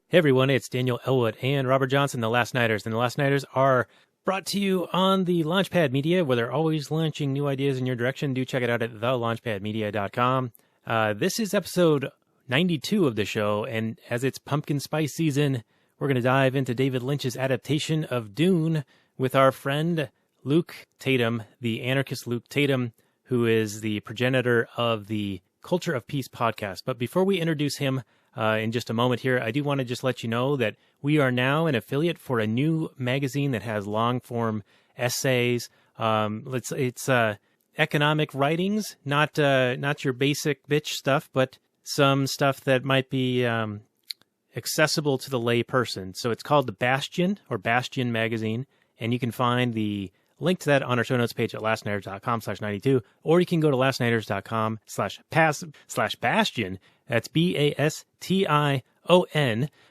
Hey everyone, it's Daniel Elwood and Robert Johnson, The Last Nighters. And The Last Nighters are brought to you on the Launchpad Media, where they're always launching new ideas in your direction. Do check it out at thelaunchpadmedia.com. This is episode 92 of the show, and as it's pumpkin spice season, we're going to dive into David Lynch's adaptation of Dune with our friend Luke Tatum, the Anarchist Luke Tatum, who is the progenitor of the Culture of Peace podcast. But before we introduce him, in just a moment here, I do want to just let you know that we are now an affiliate for a new magazine that has long-form essays. It's economic writings, not your basic bitch stuff, but some stuff that might be accessible to the lay person. So it's called The Bastion, or Bastion Magazine, and you can find the link to that on our show notes page at lastnighters.com/92, or you can go to lastnighters.com/bastion. That's BASTION.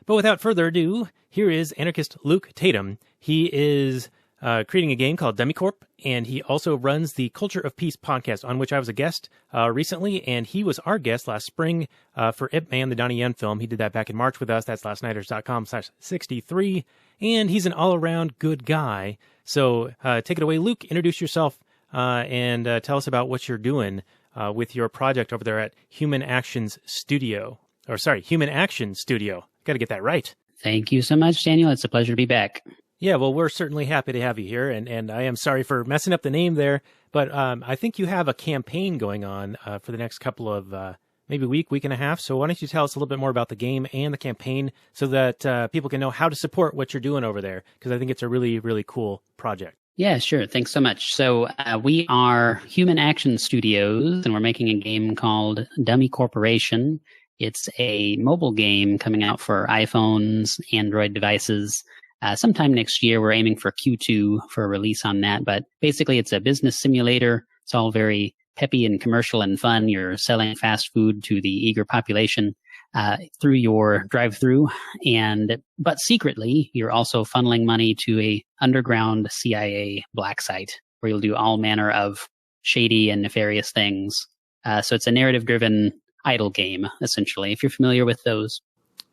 But without further ado, here is Anarchist Luke Tatum. He is creating a game called Demicorp, and he also runs the Culture of Peace podcast, on which I was a guest recently, and he was our guest last spring for Ip Man, the Donnie Yen film. He did that back in March with us. That's lastnighters.com/63, and he's an all-around good guy. So take it away, Luke. Introduce yourself and tell us about what you're doing with your project over there at Human Action Studio. Got to get that right. Thank you so much, Daniel. It's a pleasure to be back. Yeah, well, we're certainly happy to have you here, and I am sorry for messing up the name there, but I think you have a campaign going on for the next couple of, maybe week and a half, so why don't you tell us a little bit more about the game and the campaign so that people can know how to support what you're doing over there, because I think it's a really, really cool project. Yeah, sure. Thanks so much. So we are Human Action Studios, and we're making a game called Dummy Corporation. It's a mobile game coming out for iPhones, Android devices. Sometime next year, we're aiming for Q2 for a release on that. But basically, it's a business simulator. It's all very peppy and commercial and fun. You're selling fast food to the eager population through your drive-through, but secretly, you're also funneling money to a underground CIA black site where you'll do all manner of shady and nefarious things. So it's a narrative-driven idle game, essentially, if you're familiar with those.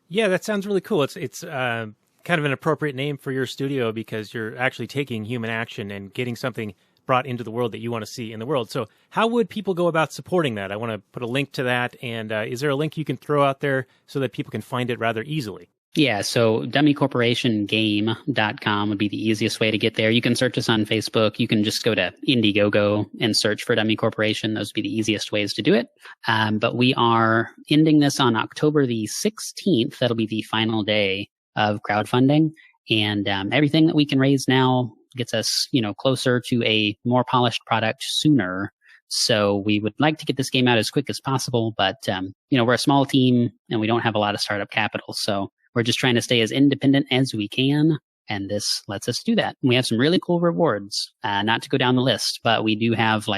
Yeah, that sounds really cool. It's kind of an appropriate name for your studio because you're actually taking human action and getting something brought into the world that you want to see in the world. So how would people go about supporting that? I want to put a link to that. And is there a link you can throw out there so that people can find it rather easily? Yeah, so dummycorporationgame.com would be the easiest way to get there. You can search us on Facebook. You can just go to Indiegogo and search for Dummy Corporation. Those would be the easiest ways to do it. But we are ending this on October the 16th. That'll be the final day of crowdfunding. And everything that we can raise now gets us, closer to a more polished product sooner. So we would like to get this game out as quick as possible, but, we're a small team and we don't have a lot of startup capital. So we're just trying to stay as independent as we can. And this lets us do that. And we have some really cool rewards, not to go down the list, but we do have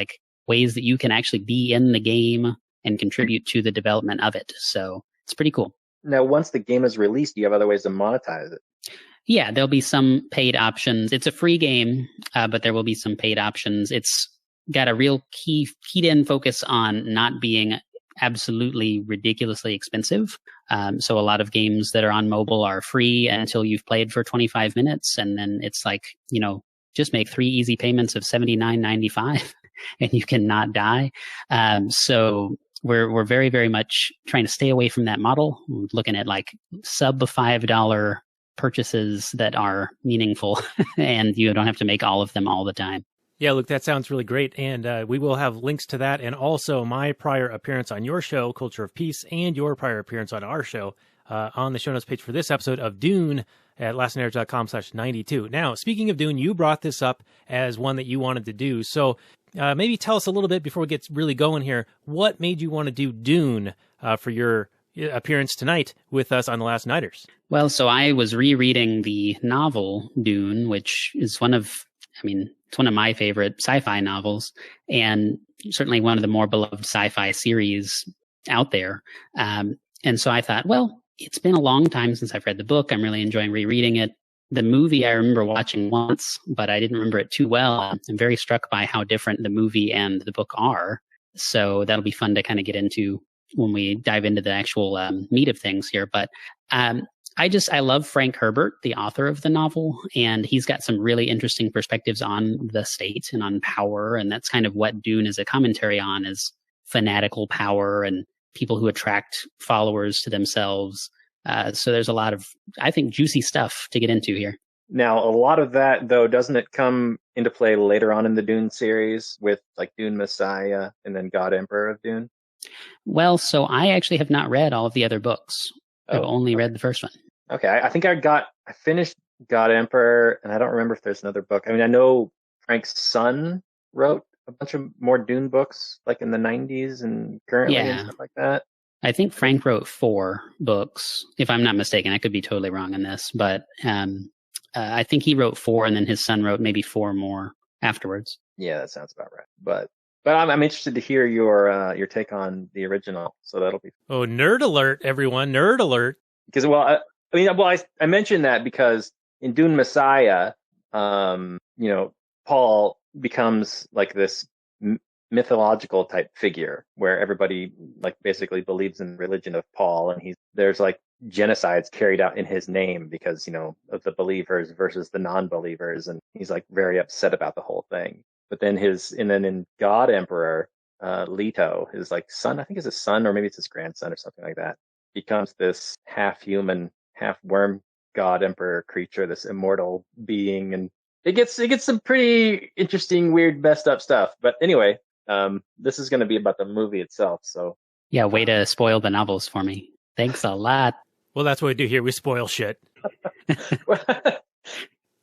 ways that you can actually be in the game and contribute to the development of it. So it's pretty cool. Now, once the game is released, do you have other ways to monetize it? Yeah, there'll be some paid options. It's a free game, but there will be some paid options. It's got a real keyed-in focus on not being absolutely ridiculously expensive. So a lot of games that are on mobile are free until you've played for 25 minutes, and then it's just make 3 easy payments of $79.95, and you can not die. So we're very, very much trying to stay away from that model. We're looking at sub $5 purchases that are meaningful and you don't have to make all of them all the time. Yeah, look, that sounds really great. And we will have links to that. And also my prior appearance on your show, Culture of Peace, and your prior appearance on our show on the show notes page for this episode of Dune at lastnighters.com/92. Now, speaking of Dune, you brought this up as one that you wanted to do. So maybe tell us a little bit before we get really going here, what made you want to do Dune for your appearance tonight with us on The Last Nighters? Well, so I was rereading the novel Dune, which is it's one of my favorite sci-fi novels, and certainly one of the more beloved sci-fi series out there. And so I thought, well, it's been a long time since I've read the book. I'm really enjoying rereading it. The movie I remember watching once, but I didn't remember it too well. I'm very struck by how different the movie and the book are. So that'll be fun to kind of get into when we dive into the actual meat of things here. But I love Frank Herbert, the author of the novel, and he's got some really interesting perspectives on the state and on power. And that's kind of what Dune is a commentary on, is fanatical power and people who attract followers to themselves. So there's a lot of, I think, juicy stuff to get into here. Now, a lot of that, though, doesn't it come into play later on in the Dune series with like Dune Messiah and then God Emperor of Dune? Well, so I actually have not read all of the other books. I've only read the first one. Okay, I think I finished God Emperor, and I don't remember if there's another book. I mean, I know Frank's son wrote a bunch of more Dune books, like in the 90s and currently and stuff like that. I think Frank wrote 4 books, if I'm not mistaken. I could be totally wrong on this, but I think he wrote 4, and then his son wrote maybe 4 more afterwards. Yeah, that sounds about right. But I'm interested to hear your take on the original, so that'll be. Oh, nerd alert, everyone! Nerd alert! Because I mentioned that because in Dune Messiah, Paul becomes like this mythological type figure where everybody like basically believes in the religion of Paul, and there's like genocides carried out in his name because of the believers versus the non-believers, and he's like very upset about the whole thing. But then in God Emperor, Leto, his like son, I think it's his son or maybe it's his grandson or something like that, becomes this half human, half worm God Emperor creature, this immortal being, and it gets some pretty interesting, weird, messed up stuff. But anyway, this is going to be about the movie itself. So yeah, way to spoil the novels for me. Thanks a lot. Well, that's what we do here. We spoil shit.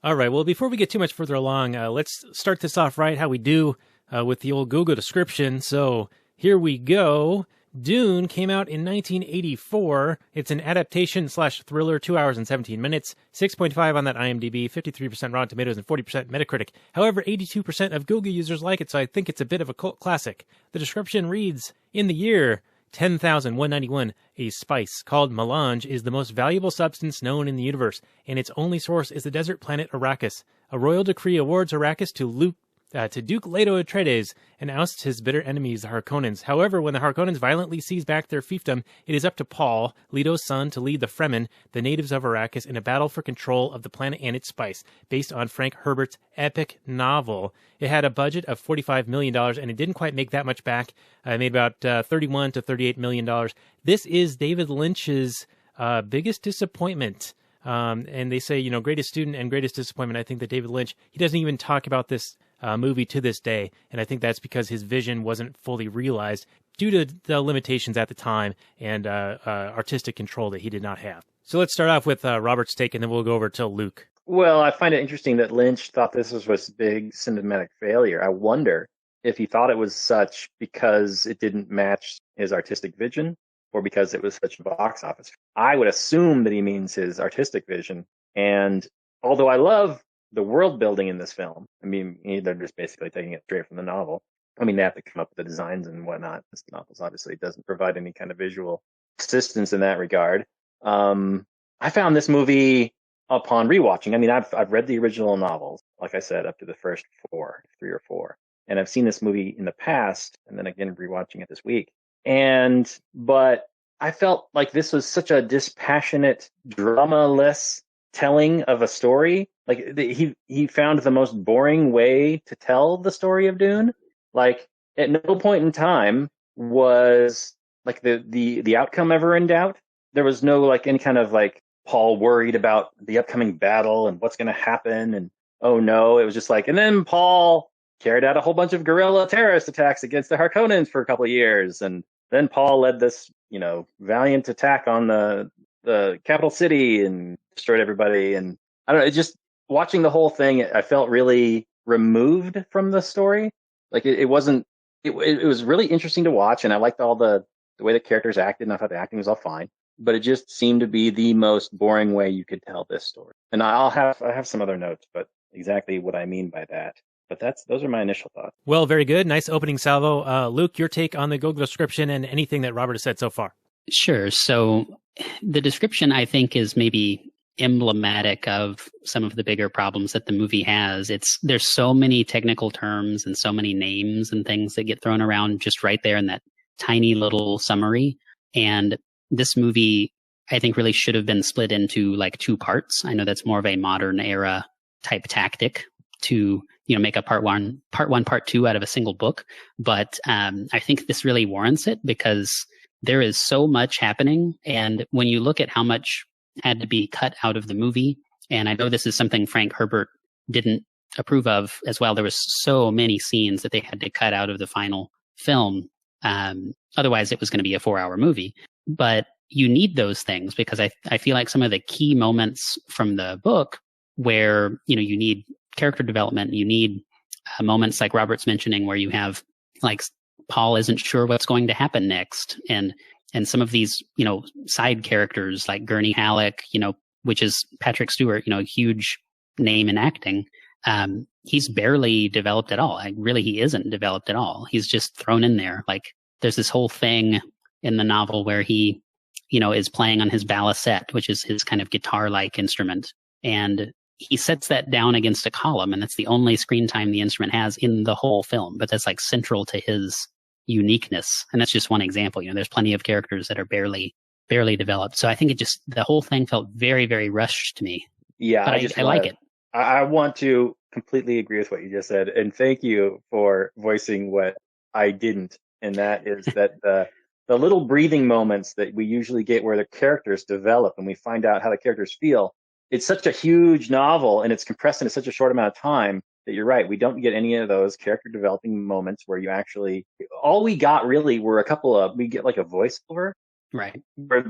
All right. Well, before we get too much further along, let's start this off right how we do with the old Google description. So here we go. Dune came out in 1984. It's an adaptation / thriller, 2 hours and 17 minutes, 6.5 on that IMDb, 53% Rotten Tomatoes, and 40% Metacritic. However, 82% of Google users like it, so I think it's a bit of a cult classic. The description reads, in the year 10,191, a spice called melange is the most valuable substance known in the universe, and its only source is the desert planet Arrakis. A royal decree awards Arrakis to Duke Leto Atreides and ousts his bitter enemies, the Harkonnens. However, when the Harkonnens violently seize back their fiefdom, it is up to Paul, Leto's son, to lead the Fremen, the natives of Arrakis, in a battle for control of the planet and its spice, based on Frank Herbert's epic novel. It had a budget of $45 million, and it didn't quite make that much back. It made about $31 to $38 million. This is David Lynch's biggest disappointment. And they say, greatest student and greatest disappointment. I think that David Lynch, he doesn't even talk about this movie to this day, and I think that's because his vision wasn't fully realized due to the limitations at the time and artistic control that he did not have. So let's start off with Robert's take, and then we'll go over to Luke. Well, I find it interesting that Lynch thought this was a big cinematic failure. I wonder if he thought it was such because it didn't match his artistic vision or because it was such a box office. I would assume that he means his artistic vision. And although I love the world building in this film, I mean, they're just basically taking it straight from the novel. I mean, they have to come up with the designs and whatnot. This novel obviously doesn't provide any kind of visual assistance in that regard. I found this movie upon rewatching. I mean, I've read the original novels, like I said, up to the first 3 or 4. And I've seen this movie in the past, and then again rewatching it this week. But I felt like this was such a dispassionate, drama-less telling of a story. Like he found the most boring way to tell the story of Dune. Like at no point in time was like the outcome ever in doubt. There was no like any kind of like Paul worried about the upcoming battle and what's going to happen. And oh no, it was just like, and then Paul carried out a whole bunch of guerrilla terrorist attacks against the Harkonnens for a couple of years. And then Paul led this, valiant attack on the capital city and destroyed everybody. And I don't know, it just watching the whole thing, I felt really removed from the story. Like it wasn't, it was really interesting to watch. And I liked all the way the characters acted, and I thought the acting was all fine, but it just seemed to be the most boring way you could tell this story. And I have some other notes, but exactly what I mean by that. But those are my initial thoughts. Well, very good. Nice opening salvo. Luke, your take on the Google description and anything that Robert has said so far. Sure. So the description, I think, is maybe emblematic of some of the bigger problems that the movie has. There's so many technical terms and so many names and things that get thrown around just right there in that tiny little summary. And this movie I think really should have been split into like two parts. I know that's more of a modern era type tactic to, make a part one, part two out of a single book. But I think this really warrants it because there is so much happening. And when you look at how much had to be cut out of the movie, and I know this is something Frank Herbert didn't approve of as well. There was so many scenes that they had to cut out of the final film. Otherwise, it was going to be a 4-hour movie. But you need those things because I feel like some of the key moments from the book where, you need character development, you need moments like Robert's mentioning where you have like Paul isn't sure what's going to happen next. And some of these, side characters like Gurney Halleck, which is Patrick Stewart, a huge name in acting. He's barely developed at all. He isn't developed at all. He's just thrown in there. Like there's this whole thing in the novel where he, is playing on his balisette, which is his kind of guitar-like instrument. And he sets that down against a column, and that's the only screen time the instrument has in the whole film. But that's like central to his uniqueness. And that's just one example. There's plenty of characters that are barely developed. So I think the whole thing felt very, very rushed to me. Yeah, but I like it. I want to completely agree with what you just said. And thank you for voicing what I didn't. And that is that the little breathing moments that we usually get where the characters develop and we find out how the characters feel. It's such a huge novel and it's compressed into such a short amount of time that you're right. We don't get any of those character developing moments where you actually, all we got really were we get like a voiceover. Right. Where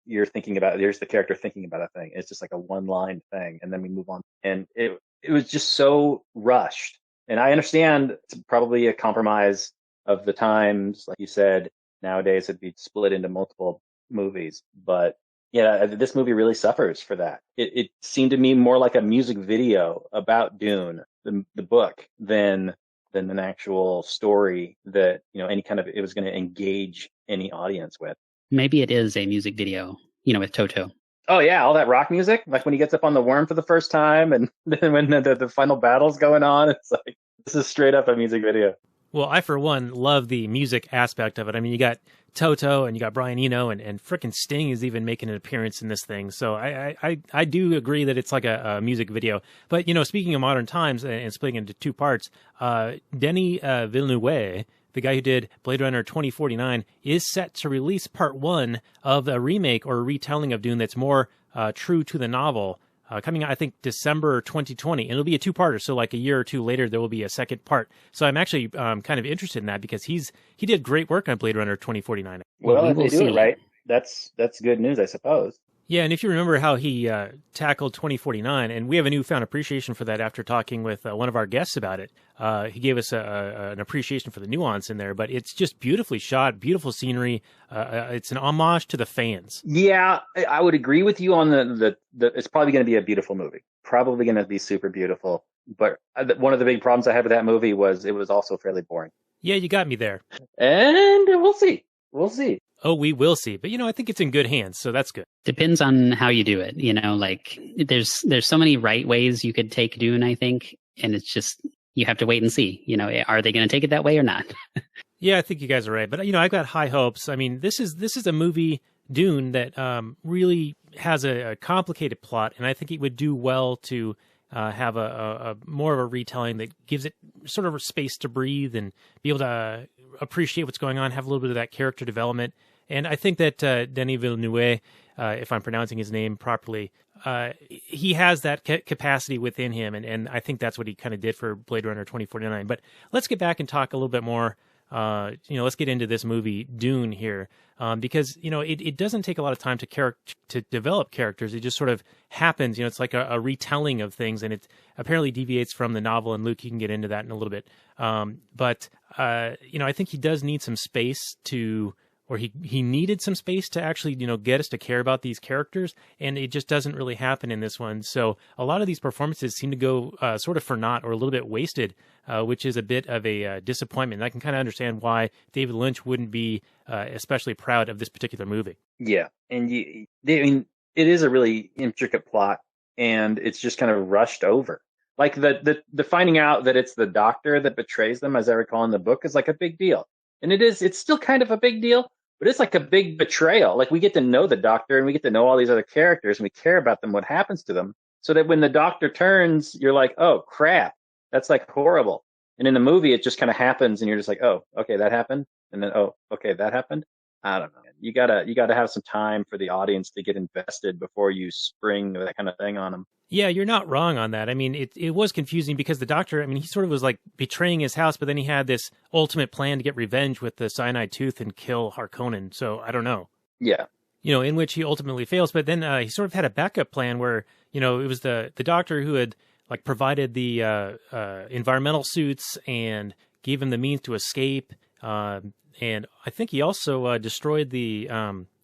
you're thinking about, there's the character thinking about a thing. It's just like a one-line thing. And then we move on. And it was just so rushed. And I understand it's probably a compromise of the times. Like you said, nowadays it'd be split into multiple movies. But yeah, this movie really suffers for that. It seemed to me more like a music video about Dune, the book, than an actual story that, it was going to engage any audience with. Maybe it is a music video, with Toto. Oh yeah, all that rock music, like when he gets up on the worm for the first time, and then when the final battle's going on, it's like this is straight up a music video. Well, I for one love the music aspect of it. I mean, you got Toto and you got Brian Eno, and frickin' Sting is even making an appearance in this thing. So I do agree that it's like a music video. But speaking of modern times and splitting into two parts, Denis Villeneuve, the guy who did Blade Runner 2049, is set to release part one of a remake or a retelling of Dune that's more true to the novel, coming out, I think, December 2020. And it'll be a two-parter, so like a year or two later, there will be a second part. So I'm actually kind of interested in that because he did great work on Blade Runner 2049. Well, if they do it right, that's good news, I suppose. Yeah, and if you remember how he tackled 2049, and we have a newfound appreciation for that after talking with one of our guests about it. He gave us an appreciation for the nuance in there, but it's just beautifully shot, beautiful scenery. It's an homage to the fans. Yeah, I would agree with you on the it's probably going to be a beautiful movie. Probably going to be super beautiful. But one of the big problems I had with that movie was it was also fairly boring. Yeah, you got me there. And we'll see. We'll see. Oh, we will see. But, I think it's in good hands, so that's good. Depends on how you do it. Like there's so many right ways you could take Dune, I think. And it's just, you have to wait and see, are they going to take it that way or not? Yeah, I think you guys are right. But, I've got high hopes. I mean, this is a movie, Dune, that really has a complicated plot. And I think it would do well to have a more of a retelling that gives it sort of a space to breathe and be able to appreciate what's going on, have a little bit of that character development. And I think that Denis Villeneuve, if I'm pronouncing his name properly, he has that capacity within him. And I think that's what he kind of did for Blade Runner 2049. But let's get back and talk a little bit more. Let's get into this movie, Dune, here, because, it doesn't take a lot of time to develop characters. It just sort of happens. It's like a retelling of things, and it apparently deviates from the novel. And Luke, you can get into that in a little bit. But I think he does need some space he needed some space to actually, get us to care about these characters, and it just doesn't really happen in this one. So a lot of these performances seem to go sort of for naught or a little bit wasted, which is a bit of a disappointment. And I can kind of understand why David Lynch wouldn't be especially proud of this particular movie. Yeah, and it is a really intricate plot, and it's just kind of rushed over. Like the finding out that it's the doctor that betrays them, as I recall in the book, is like a big deal. And it's still kind of a big deal. but it's like a big betrayal. Like we get to know the Doctor and we get to know all these other characters and we care about them, what happens to them, so that when the Doctor turns, you're like, oh crap, that's like horrible. And in the movie, it just kind of happens, and you're just like, oh, okay, that happened, and then oh, okay, that happened. I don't know. You gotta have some time for the audience to get invested before you spring that kind of thing on them. Yeah, you're not wrong on that. I mean, it was confusing because the Doctor, I mean, he sort of was like betraying his house, but then he had this ultimate plan to get revenge with the cyanide tooth and kill Harkonnen. So I don't know. Yeah. In which he ultimately fails. But then he sort of had a backup plan where, it was the Doctor who had like provided the environmental suits and gave him the means to escape. And I think he also destroyed the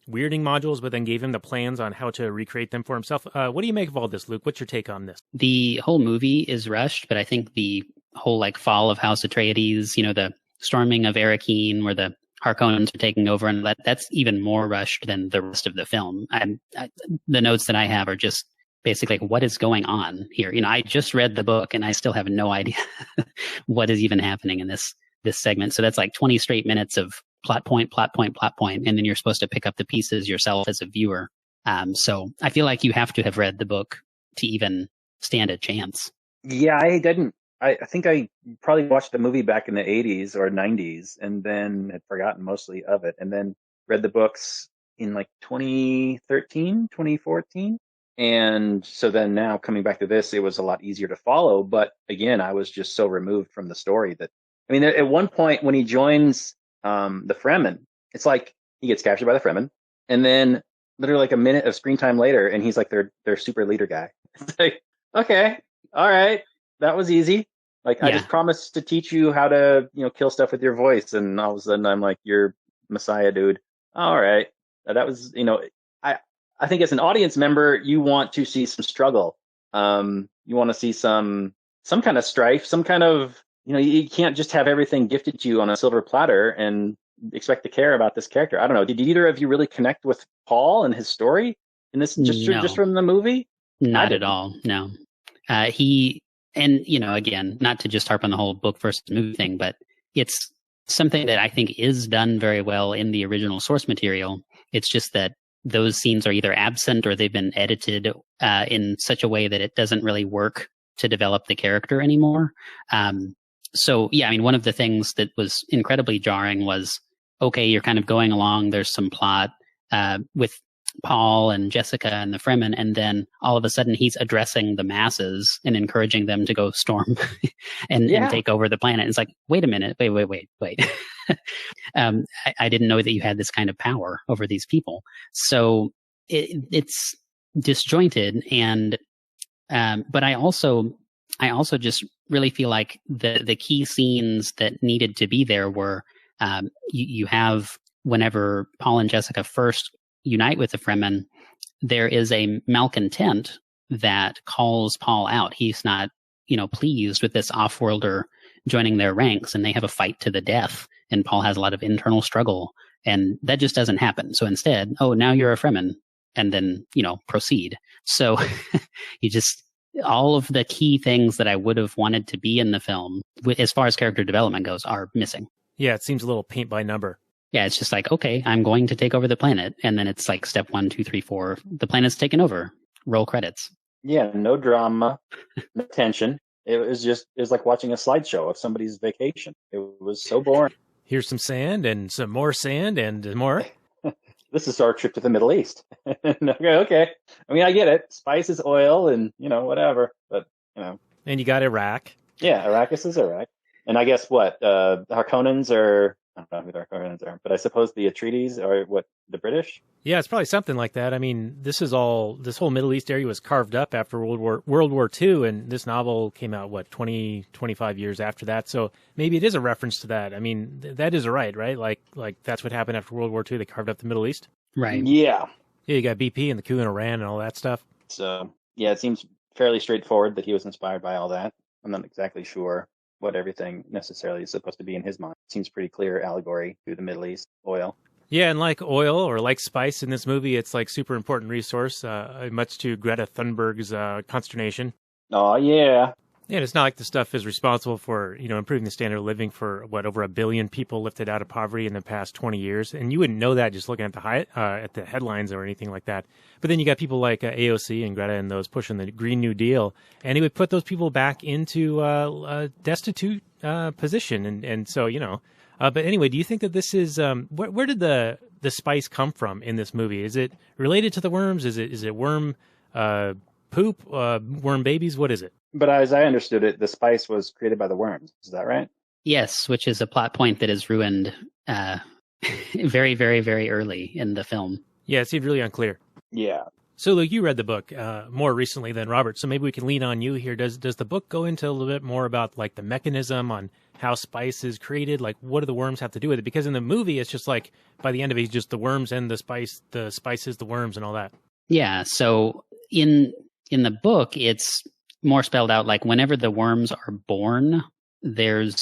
weirding modules, but then gave him the plans on how to recreate them for himself. What do you make of all this, Luke? What's your take on this? The whole movie is rushed, but I think the whole like fall of House Atreides, the storming of Arrakeen, where the Harkonnens are taking over, and that's even more rushed than the rest of the film. The notes that I have are just basically like, what is going on here? I just read the book and I still have no idea what is even happening in this segment. So that's like 20 straight minutes of plot point, and then you're supposed to pick up the pieces yourself as a viewer. So I feel like you have to have read the book to even stand a chance. Yeah, I didn't. I think I probably watched the movie back in the 80s or 90s and then had forgotten mostly of it, and then read the books in like 2013, 2014. And so then now coming back to this, it was a lot easier to follow. But again, I was just so removed from the story that, I mean, at one point when he joins the Fremen, it's like he gets captured by the Fremen, and then literally like a minute of screen time later, and he's like their super leader guy. It's like, okay, all right, that was easy. Like, yeah. I just promised to teach you how to, kill stuff with your voice, and all of a sudden I'm like, you're Messiah, dude. All right, that was, I think as an audience member, you want to see some struggle. You want to see some kind of strife, some kind of, you can't just have everything gifted to you on a silver platter and expect to care about this character. I don't know. Did either of you really connect with Paul and his story in this, just from the movie? Not at all. No. Again, not to just harp on the whole book versus movie thing, but it's something that I think is done very well in the original source material. It's just that those scenes are either absent or they've been edited in such a way that it doesn't really work to develop the character anymore. So, yeah, I mean, one of the things that was incredibly jarring was, okay, you're kind of going along, there's some plot with Paul and Jessica and the Fremen, and then all of a sudden he's addressing the masses and encouraging them to go storm and take over the planet. It's like, wait a minute, wait. I didn't know that you had this kind of power over these people. So it's disjointed, and but I also just really feel like the key scenes that needed to be there were you have whenever Paul and Jessica first unite with the Fremen, there is a malcontent that calls Paul out. He's not, pleased with this off-worlder joining their ranks, and they have a fight to the death, and Paul has a lot of internal struggle, and that just doesn't happen. So instead, oh, now you're a Fremen, and then, proceed. So you just, all of the key things that I would have wanted to be in the film, as far as character development goes, are missing. Yeah, it seems a little paint by number. Yeah, it's just like, okay, I'm going to take over the planet. And then it's like step 1, 2, 3, 4. The planet's taken over. Roll credits. Yeah, no drama, no tension. It was like watching a slideshow of somebody's vacation. It was so boring. Here's some sand and some more sand and more. This is our trip to the Middle East. Okay. I mean, I get it. Spice is oil and, whatever. But, And you got Iraq. Yeah, Arrakis is Iraq. And I guess what? The Harkonnens are... I don't know who the Harkonnens are, but I suppose the Atreides are what, the British? Yeah, it's probably something like that. I mean, this whole Middle East area was carved up after World War II, and this novel came out, 25 years after that. So maybe it is a reference to that. I mean, that is right? Like that's what happened after World War II. They carved up the Middle East. Right. Yeah. Yeah, you got BP and the coup in Iran and all that stuff. So, yeah, it seems fairly straightforward that he was inspired by all that. I'm not exactly sure what everything necessarily is supposed to be in his mind. Seems pretty clear allegory to the Middle East, oil. Yeah, and like oil or like spice in this movie, it's like super important resource, much to Greta Thunberg's consternation. Oh, yeah. Yeah, it's not like the stuff is responsible for, improving the standard of living for over 1 billion people lifted out of poverty in the past 20 years. And you wouldn't know that just looking at at the headlines or anything like that. But then you got people like AOC and Greta and those pushing the Green New Deal, and it would put those people back into a destitute position. And so, but anyway, do you think that this is, where did the spice come from in this movie? Is it related to the worms? Is it worm poop, worm babies? What is it? But as I understood it, the spice was created by the worms. Is that right? Yes, which is a plot point that is ruined very, very, very early in the film. Yeah, it seemed really unclear. Yeah. So, Luke, you read the book more recently than Robert, so maybe we can lean on you here. Does the book go into a little bit more about like the mechanism on how spice is created? Like, what do the worms have to do with it? Because in the movie, it's just like by the end of it, it's just the worms and the spice is the worms and all that. Yeah. So in the book, it's more spelled out. Like whenever the worms are born, there's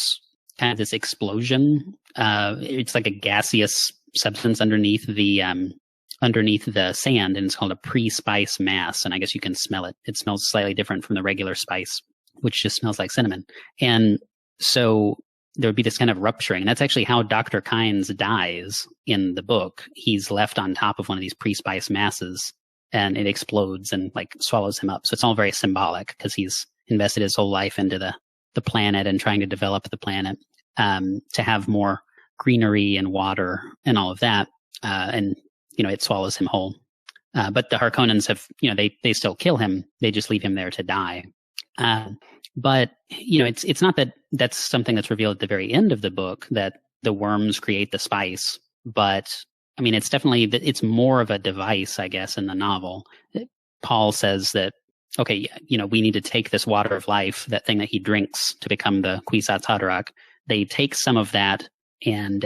kind of this explosion. It's like a gaseous substance underneath the sand, and it's called a pre-spice mass. And I guess you can smell it. It smells slightly different from the regular spice, which just smells like cinnamon. And so there would be this kind of rupturing. And that's actually how Dr. Kynes dies in the book. He's left on top of one of these pre-spice masses, and it explodes and like swallows him up. So it's all very symbolic because he's invested his whole life into the planet and trying to develop the planet to have more greenery and water and all of that. And it swallows him whole. But the Harkonnens have, they still kill him. They just leave him there to die. But it's not that that's something that's revealed at the very end of the book, that the worms create the spice. But I mean, it's definitely, it's more of a device, I guess, in the novel. Paul says that, okay, we need to take this water of life, that thing that he drinks to become the Kwisatz Haderach. They take some of that and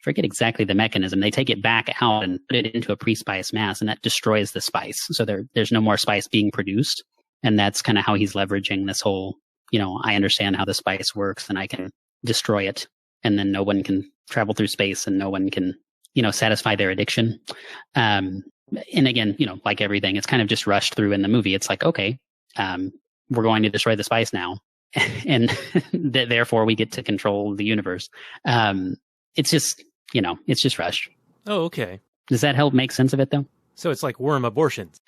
forget exactly the mechanism. They take it back out and put it into a pre-spice mass, and that destroys the spice. So there's no more spice being produced. And that's kind of how he's leveraging this whole, I understand how the spice works and I can destroy it. And then no one can travel through space and no one can, satisfy their addiction. And again, like everything, it's kind of just rushed through in the movie. It's like, okay, we're going to destroy the spice now. And therefore we get to control the universe. It's just, it's just rushed. Oh, okay. Does that help make sense of it though? So it's like worm abortions.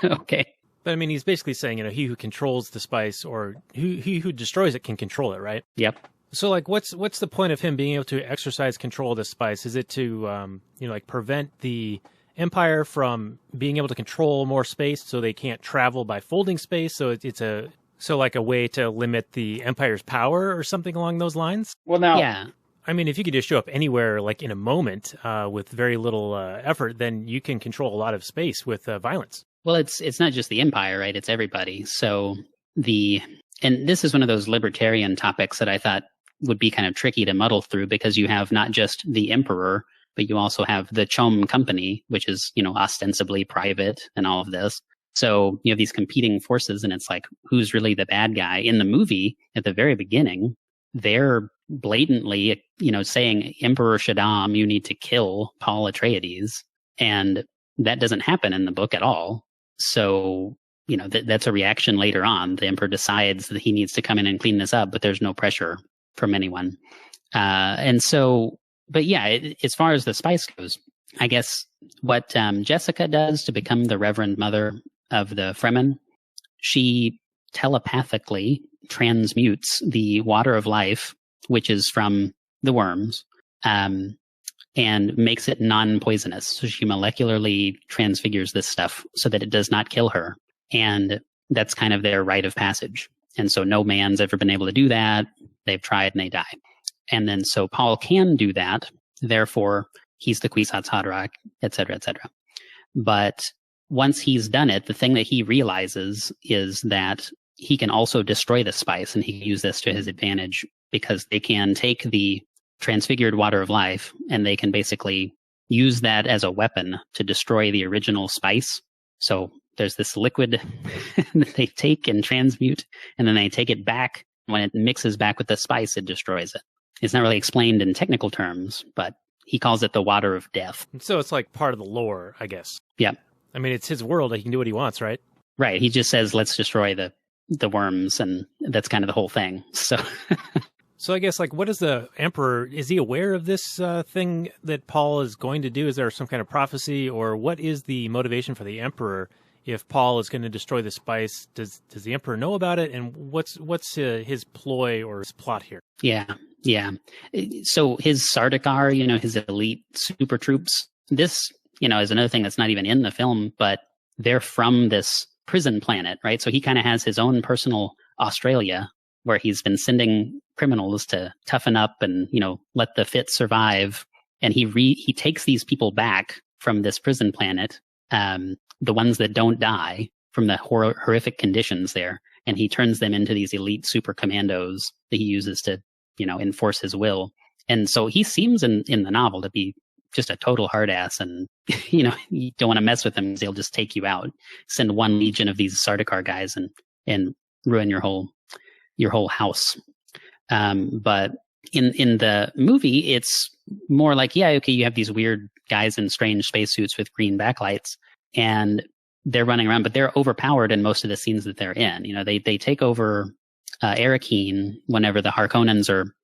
Okay. But I mean, he's basically saying, he who controls the spice or he who destroys it can control it, right? Yep. So like, what's the point of him being able to exercise control of the spice? Is it to, prevent the Empire from being able to control more space so they can't travel by folding space? So it's like a way to limit the Empire's power or something along those lines? Well, now, yeah. I mean, if you could just show up anywhere, like in a moment, with very little effort, then you can control a lot of space with violence. Well, it's not just the Empire, right? It's everybody. So and this is one of those libertarian topics that I thought would be kind of tricky to muddle through, because you have not just the Emperor, but you also have the Chom Company, which is, ostensibly private and all of this. So you have these competing forces, and it's like, who's really the bad guy? In the movie, at the very beginning, they're blatantly, saying, Emperor Shaddam, you need to kill Paul Atreides. And that doesn't happen in the book at all. So, that's a reaction later on. The Emperor decides that he needs to come in and clean this up, but there's no pressure from anyone. And so, but yeah, as far as the spice goes, I guess what Jessica does to become the Reverend Mother of the Fremen, she telepathically transmutes the water of life, which is from the worms, and makes it non-poisonous. So she molecularly transfigures this stuff so that it does not kill her. And that's kind of their rite of passage. And so no man's ever been able to do that. They've tried and they die. And then so Paul can do that. Therefore, he's the Kwisatz Haderach, et cetera, et cetera. But once he's done it, the thing that he realizes is that he can also destroy the spice, and he can use this to his advantage, because they can take the transfigured water of life and they can basically use that as a weapon to destroy the original spice. So there's this liquid that they take and transmute, and then they take it back. When it mixes back with the spice, it destroys it. It's not really explained in technical terms, but he calls it the water of death. So it's like part of the lore, I guess. Yep. I mean, it's his world. He can do what he wants, right? Right. He just says, let's destroy the the worms, and that's kind of the whole thing. So So I guess, like, what is the Emperor? Is he aware of this thing that Paul is going to do? Is there some kind of prophecy, or what is the motivation for the Emperor if Paul is going to destroy the spice? Does the Emperor know about it, and what's his ploy or his plot here? yeah. So his Sardaukar, his elite super troops, this, is another thing that's not even in the film, but they're from this prison planet, right? So he kind of has his own personal Australia where he's been sending criminals to toughen up and, let the fit survive. And he takes these people back from this prison planet, the ones that don't die from the horrific conditions there. And he turns them into these elite super commandos that he uses to, enforce his will. And so he seems in the novel to be just a total hard ass, and, you don't want to mess with him because he'll just take you out, send one legion of these Sardaukar guys and ruin your whole house. But in the movie, it's more like, yeah, okay, you have these weird guys in strange spacesuits with green backlights, and they're running around, but they're overpowered in most of the scenes that they're in. They take over Arakeen whenever the Harkonnens are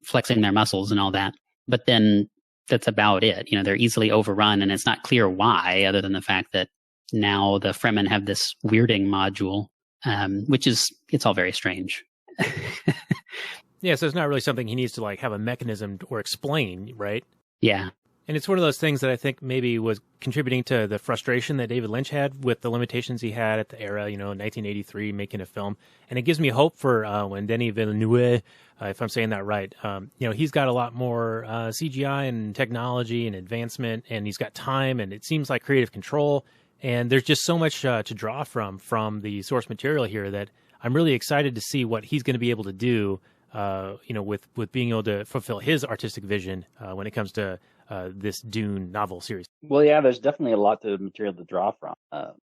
flexing their muscles and all that. But then that's about it. They're easily overrun, and it's not clear why, other than the fact that now the Fremen have this weirding module, it's all very strange. Yeah, so it's not really something he needs to like have a mechanism or explain, right? Yeah. And it's one of those things that I think maybe was contributing to the frustration that David Lynch had with the limitations he had at the era, 1983, making a film. And it gives me hope for when Denis Villeneuve, if I'm saying that right, he's got a lot more CGI and technology and advancement, and he's got time, and it seems like creative control. And there's just so much to draw from the source material here that I'm really excited to see what he's going to be able to do, with being able to fulfill his artistic vision when it comes to this Dune novel series. Well, yeah, there's definitely a lot of material to draw from.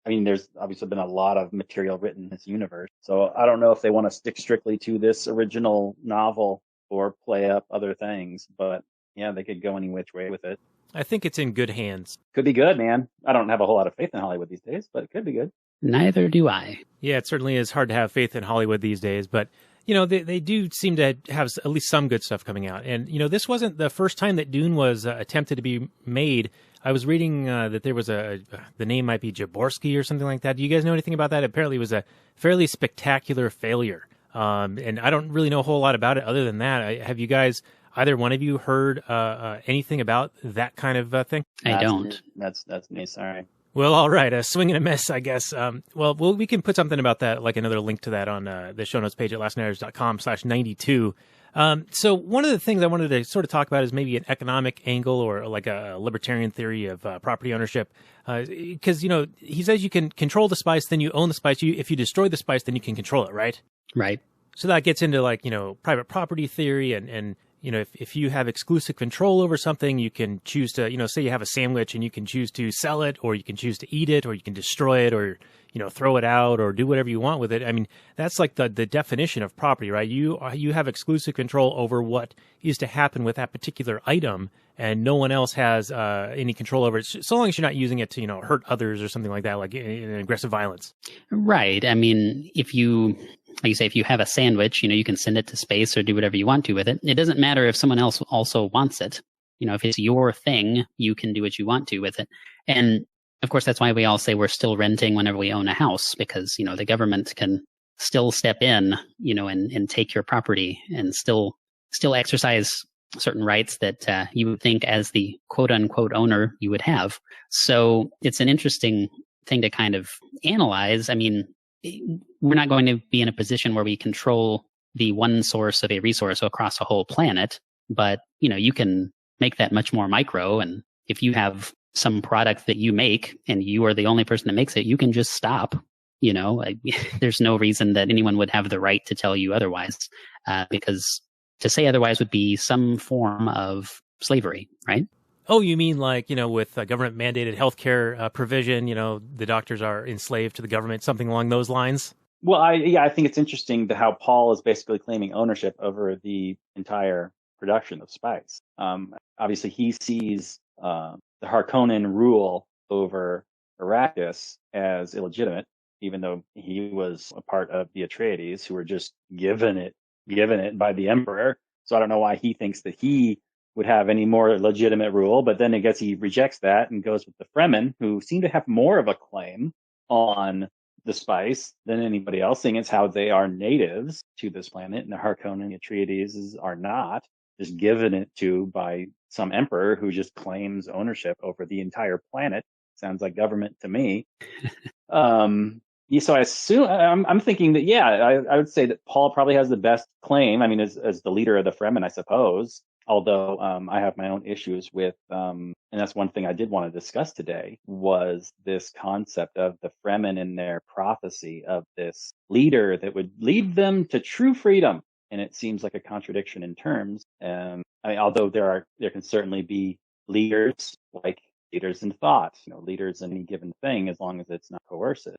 There's obviously been a lot of material written in this universe. So I don't know if they want to stick strictly to this original novel or play up other things, but yeah, they could go any which way with it. I think it's in good hands. Could be good, man. I don't have a whole lot of faith in Hollywood these days, but it could be good. Neither do I. Yeah, it certainly is hard to have faith in Hollywood these days, but they do seem to have at least some good stuff coming out. And, this wasn't the first time that Dune was attempted to be made. I was reading that there was the name might be Jaborsky or something like that. Do you guys know anything about that? Apparently it was a fairly spectacular failure. And I don't really know a whole lot about it other than that. Have you guys, either one of you, heard anything about that kind of thing? I don't. That's me, sorry. Well, all right. A swing and a miss, I guess. Well, we can put something about that, like another link to that on the show notes page at lastnighters.com/92. So one of the things I wanted to sort of talk about is maybe an economic angle or like a libertarian theory of property ownership. Because, he says you can control the spice, then you own the spice. If you destroy the spice, then you can control it, right? Right. So that gets into like, private property theory and if you have exclusive control over something, you can choose to, say you have a sandwich and you can choose to sell it, or you can choose to eat it, or you can destroy it, or, throw it out, or do whatever you want with it. I mean, that's like the definition of property, right? You have exclusive control over what is to happen with that particular item, and no one else has any control over it, so long as you're not using it to, hurt others or something like that, like in aggressive violence. Right. I mean, if you have a sandwich, you can send it to space or do whatever you want to with it. It doesn't matter if someone else also wants it. If it's your thing, you can do what you want to with it. And of course, that's why we all say we're still renting whenever we own a house, because, the government can still step in, and take your property and still exercise certain rights that you would think as the quote unquote owner you would have. So it's an interesting thing to kind of analyze. I mean, we're not going to be in a position where we control the one source of a resource across a whole planet, but, you can make that much more micro. And if you have some product that you make and you are the only person that makes it, you can just stop. There's no reason that anyone would have the right to tell you otherwise, because to say otherwise would be some form of slavery, right? Oh, you mean like, with government mandated healthcare provision, the doctors are enslaved to the government, something along those lines? Well, I think it's interesting how Paul is basically claiming ownership over the entire production of spice. Obviously, he sees the Harkonnen rule over Arrakis as illegitimate, even though he was a part of the Atreides who were just given it by the Emperor. So I don't know why he thinks that he would have any more legitimate rule, but then I guess he rejects that and goes with the Fremen, who seem to have more of a claim on the spice than anybody else, seeing as how they are natives to this planet, and the Harkonnen Atreides are not, just given it to by some emperor who just claims ownership over the entire planet. Sounds like government to me. So I assume I'm thinking that, yeah, I would say that Paul probably has the best claim. I mean, as the leader of the Fremen, I suppose. Although I have my own issues with, and that's one thing I did want to discuss today, was this concept of the Fremen and their prophecy of this leader that would lead them to true freedom. And it seems like a contradiction in terms. I mean, although there can certainly be leaders, like leaders in thought, leaders in any given thing, as long as it's not coercive.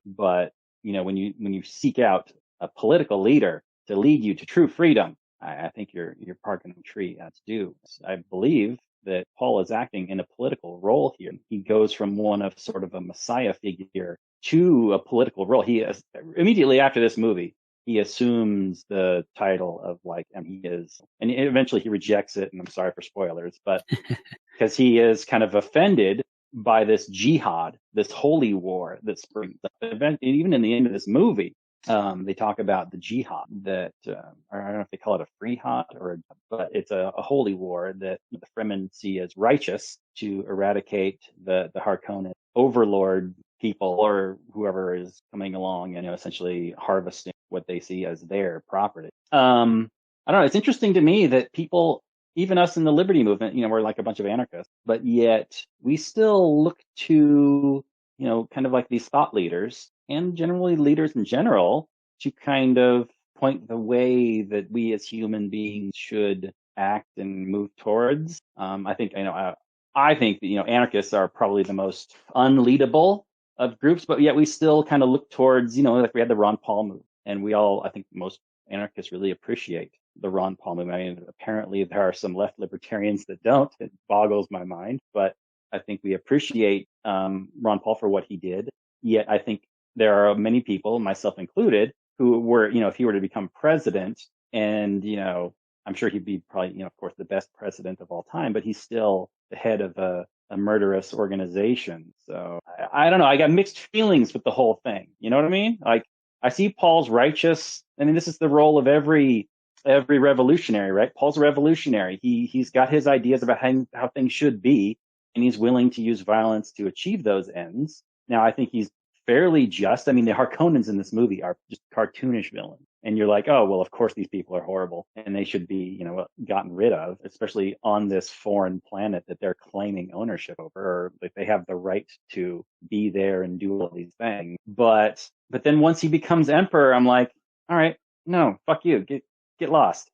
But when you seek out a political leader to lead you to true freedom, I think you're barking up a tree as due. I believe that Paul is acting in a political role here. He goes from one of sort of a messiah figure to a political role. He is immediately after this movie, he assumes the title of and eventually he rejects it. And I'm sorry for spoilers, but because he is kind of offended by this jihad, this holy war that springs up. Even in the end of this movie, they talk about the jihad that, or I don't know if they call it a frihad but it's a holy war that the Fremen see as righteous to eradicate the Harkonnen overlord people or whoever is coming along and essentially harvesting what they see as their property. I don't know. It's interesting to me that people, even us in the liberty movement, we're like a bunch of anarchists, but yet we still look to, kind of like these thought leaders and generally leaders in general to kind of point the way that we as human beings should act and move towards. I think that, anarchists are probably the most unleadable of groups, but yet we still kind of look towards, like we had the Ron Paul movement, and I think most anarchists really appreciate the Ron Paul movement. I mean, apparently there are some left libertarians that don't. It boggles my mind, but I think we appreciate Ron Paul for what he did. Yet I think there are many people, myself included, who were, if he were to become president, and I'm sure he'd be probably, of course, the best president of all time, but he's still the head of a murderous organization. So I don't know. I got mixed feelings with the whole thing. You know what I mean? Like, I see Paul's righteous. I mean, this is the role of every revolutionary, right? Paul's a revolutionary. He's got his ideas about how things should be, and he's willing to use violence to achieve those ends. Now, I think he's fairly just. I mean, the Harkonnens in this movie are just cartoonish villains. And you're like, oh, well, of course these people are horrible and they should be, gotten rid of, especially on this foreign planet that they're claiming ownership over, or that they have the right to be there and do all these things. But then once he becomes emperor, I'm like, all right, no, fuck you. Get lost.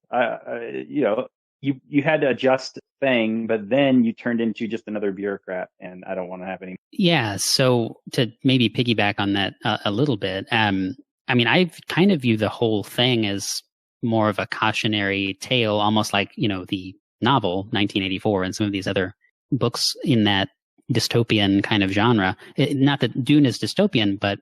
You had to adjust thing, but then you turned into just another bureaucrat, and I don't want to have any. Yeah. So to maybe piggyback on that a little bit, I mean, I kind of view the whole thing as more of a cautionary tale, almost like, the novel 1984 and some of these other books in that dystopian kind of genre. Not that Dune is dystopian, but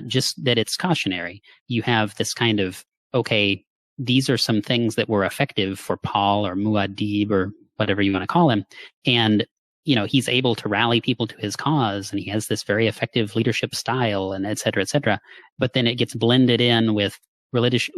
just that it's cautionary. You have this kind of, okay, these are some things that were effective for Paul or Muad'Dib or whatever you want to call him. And he's able to rally people to his cause, and he has this very effective leadership style, and et cetera, et cetera. But then it gets blended in with religious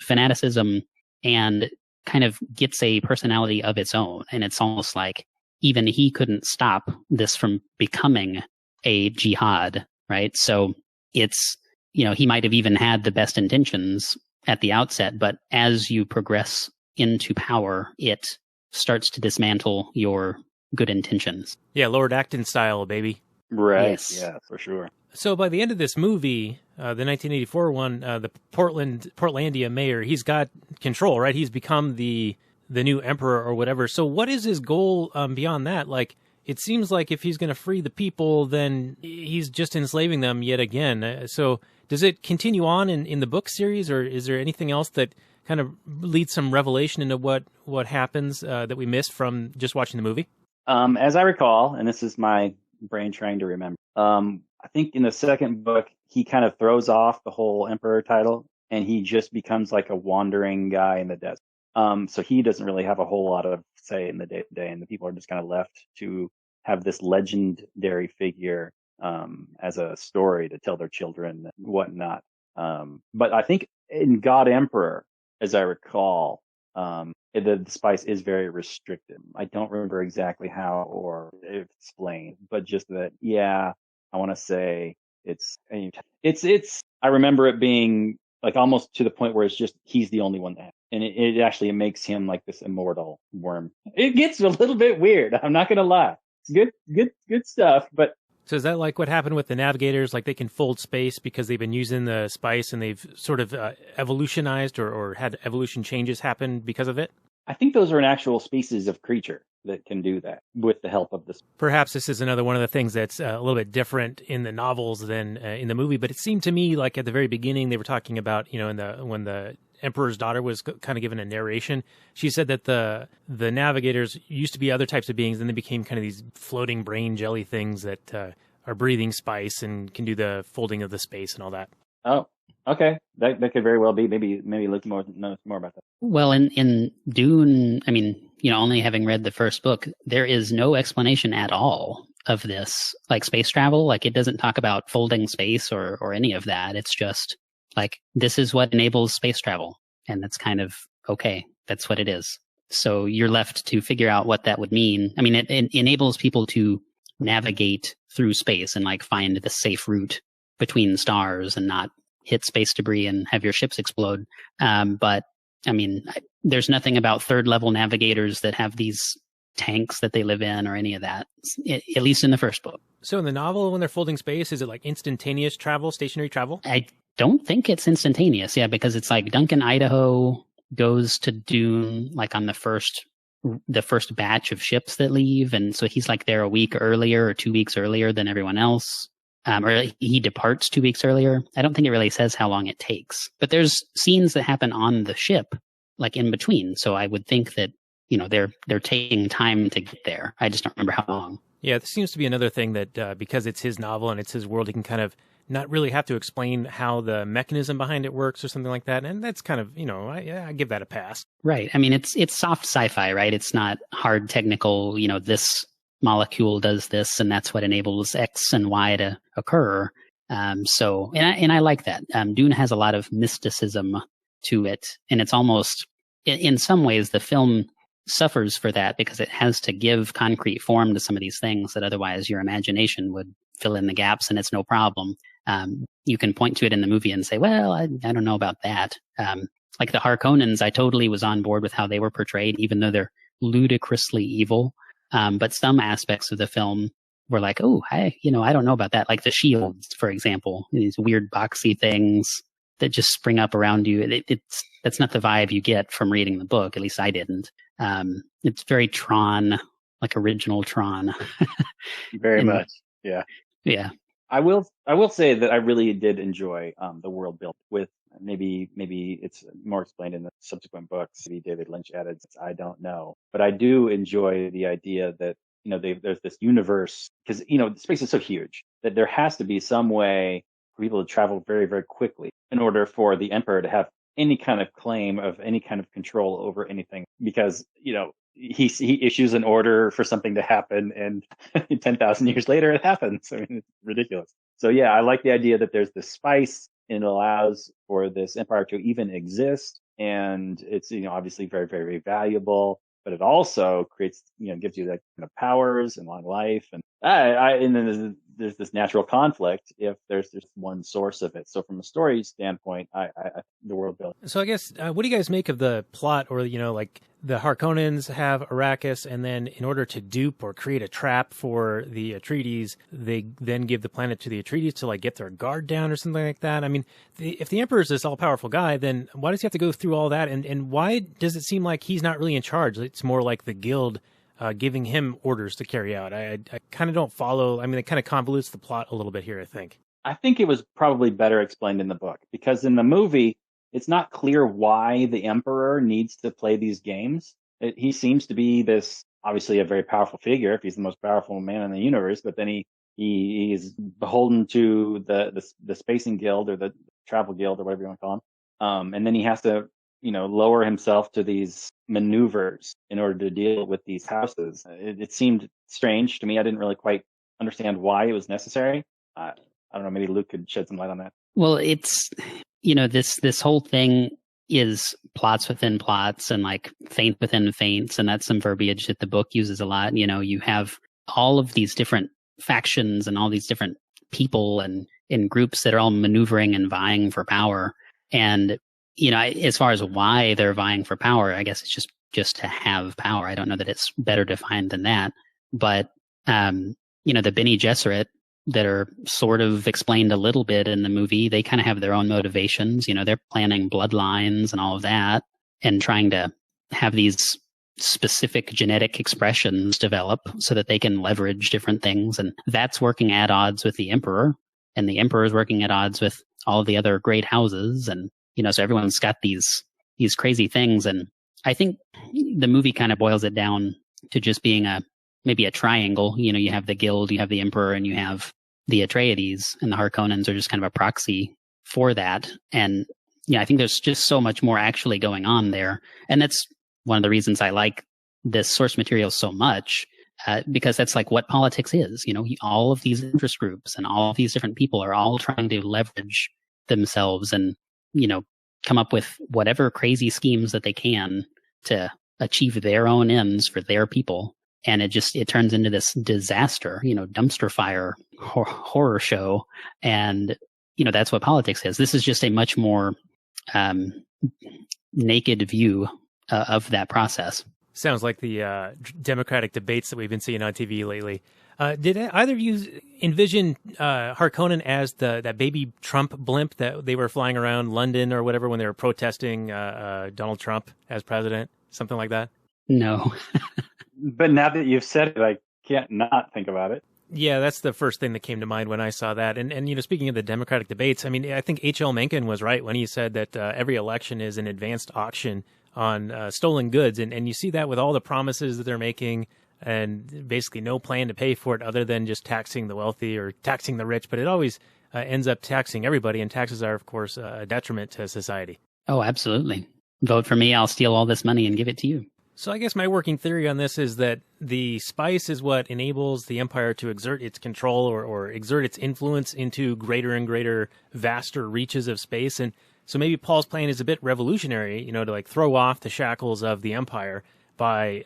fanaticism and kind of gets a personality of its own. And it's almost like even he couldn't stop this from becoming a jihad, right? So it's, he might have even had the best intentions at the outset, but as you progress into power, it starts to dismantle your good intentions. Yeah, Lord Acton style, baby. Right. Yes. Yeah, for sure. So by the end of this movie, the 1984 one, the Portlandia mayor, he's got control, right? He's become the new emperor or whatever. So what is his goal beyond that? Like, it seems like if he's going to free the people, then he's just enslaving them yet again. So does it continue on in the book series, or is there anything else that kind of leads some revelation into what happens that we missed from just watching the movie? As I recall, and this is my brain trying to remember, I think in the second book, he kind of throws off the whole emperor title and he just becomes like a wandering guy in the desert. So he doesn't really have a whole lot of say in the day to day, and the people are just kind of left to have this legendary figure as a story to tell their children and whatnot. But I think in God Emperor, as I recall, the spice is very restricted. I don't remember exactly how or explained, but just that, yeah, I want to say it's I remember it being like almost to the point where it's just he's the only one that has. And it actually makes him like this immortal worm. It gets a little bit weird. I'm not gonna lie. It's good stuff. But so is that like what happened with the navigators? Like they can fold space because they've been using the spice and they've sort of evolutionized or had evolution changes happen because of it? I think those are an actual species of creature that can do that with the help of this. Perhaps this is another one of the things that's a little bit different in the novels than in the movie. But it seemed to me like at the very beginning they were talking about, when the Emperor's daughter was kind of given a narration, she said that the navigators used to be other types of beings, and they became kind of these floating brain jelly things that are breathing spice and can do the folding of the space and all that. Oh, okay. That could very well be. Maybe look knows more about that. Well, in Dune, I mean, only having read the first book, there is no explanation at all of this, like space travel. Like it doesn't talk about folding space or any of that. It's just like, this is what enables space travel. And that's kind of okay. That's what it is. So you're left to figure out what that would mean. I mean, it enables people to navigate through space and like find the safe route between stars and not hit space debris and have your ships explode. But I mean, there's nothing about third level navigators that have these tanks that they live in or any of that, at least in the first book. So in the novel, when they're folding space, is it like instantaneous travel, stationary travel? I don't think it's instantaneous. Yeah, because it's like Duncan Idaho goes to Dune like on the first batch of ships that leave. And so he's like there a week earlier or 2 weeks earlier than everyone else. Or he departs 2 weeks earlier. I don't think it really says how long it takes. But there's scenes that happen on the ship, like in between. So I would think that, they're taking time to get there. I just don't remember how long. Yeah, this seems to be another thing that because it's his novel and it's his world, he can kind of not really have to explain how the mechanism behind it works or something like that. And that's kind of, I give that a pass. Right. I mean, it's soft sci-fi, right? It's not hard technical, this molecule does this and that's what enables X and Y to occur. So I like that. Dune has a lot of mysticism to it. And it's almost, in some ways, the film suffers for that because it has to give concrete form to some of these things that otherwise your imagination would fill in the gaps and it's no problem. You can point to it in the movie and say, well, I don't know about that. Like the Harkonnens, I totally was on board with how they were portrayed, even though they're ludicrously evil. But some aspects of the film were like, oh, I don't know about that. Like the shields, for example, these weird boxy things that just spring up around you. That's not the vibe you get from reading the book. At least I didn't. It's very Tron, like original Tron. Very much. Yeah. Yeah. I will say that I really did enjoy the world built with maybe it's more explained in the subsequent books. Maybe David Lynch added, I don't know, but I do enjoy the idea that there's this universe because space is so huge that there has to be some way for people to travel very, very quickly in order for the emperor to have any kind of claim of any kind of control over anything because he issues an order for something to happen and 10,000 years later it happens. I mean, it's ridiculous. So yeah, I like the idea that there's this spice and it allows for this empire to even exist. And it's, obviously very, very, very valuable, but it also creates, gives you that kind of powers and long life. And and then there's this natural conflict if there's just one source of it. So from a story standpoint, the world building. So I guess, what do you guys make of the plot or, like the Harkonnens have Arrakis and then in order to dupe or create a trap for the Atreides, they then give the planet to the Atreides to like get their guard down or something like that. I mean, if the Emperor is this all powerful guy, then why does he have to go through all that? And why does it seem like he's not really in charge? It's more like the guild giving him orders to carry out. I kind of don't follow. I mean, it kind of convolutes the plot a little bit here, I think. I think it was probably better explained in the book because in the movie, it's not clear why the emperor needs to play these games. He seems to be this, obviously a very powerful figure if he's the most powerful man in the universe, but then he He's beholden to the spacing guild or the travel guild or whatever you want to call them. And then he has to, lower himself to these maneuvers in order to deal with these houses. It seemed strange to me. I didn't really quite understand why it was necessary. I don't know. Maybe Luke could shed some light on that. Well, it's, this whole thing is plots within plots and like feint within feints. And that's some verbiage that the book uses a lot. You have all of these different factions and all these different people and in groups that are all maneuvering and vying for power. And, as far as why they're vying for power, I guess it's just to have power. I don't know that it's better defined than that. But, the Bene Gesserit that are sort of explained a little bit in the movie, they kind of have their own motivations. They're planning bloodlines and all of that and trying to have these specific genetic expressions develop so that they can leverage different things. And that's working at odds with the emperor, and the emperor is working at odds with all of the other great houses. And, so everyone's got these crazy things. And I think the movie kind of boils it down to just being maybe a triangle. You have the guild, you have the emperor, and you have the Atreides, and the Harkonnens are just kind of a proxy for that. And I think there's just so much more actually going on there. And that's one of the reasons I like this source material so much, because that's like what politics is. All of these interest groups and all of these different people are all trying to leverage themselves and, come up with whatever crazy schemes that they can to achieve their own ends for their people. And it turns into this disaster, dumpster fire horror show. And, that's what politics is. This is just a much more naked view of that process. Sounds like the Democratic debates that we've been seeing on TV lately. Did either of you envision Harkonnen as that baby Trump blimp that they were flying around London or whatever when they were protesting Donald Trump as president? Something like that? No. But now that you've said it, I can't not think about it. Yeah, that's the first thing that came to mind when I saw that. And speaking of the Democratic debates, I mean, I think H.L. Mencken was right when he said that every election is an advanced auction on stolen goods. And you see that with all the promises that they're making and basically no plan to pay for it other than just taxing the wealthy or taxing the rich. But it always ends up taxing everybody. And taxes are, of course, a detriment to society. Oh, absolutely. Vote for me. I'll steal all this money and give it to you. So I guess my working theory on this is that the spice is what enables the Empire to exert its control or exert its influence into greater and greater, vaster reaches of space. And so maybe Paul's plan is a bit revolutionary, to like throw off the shackles of the Empire by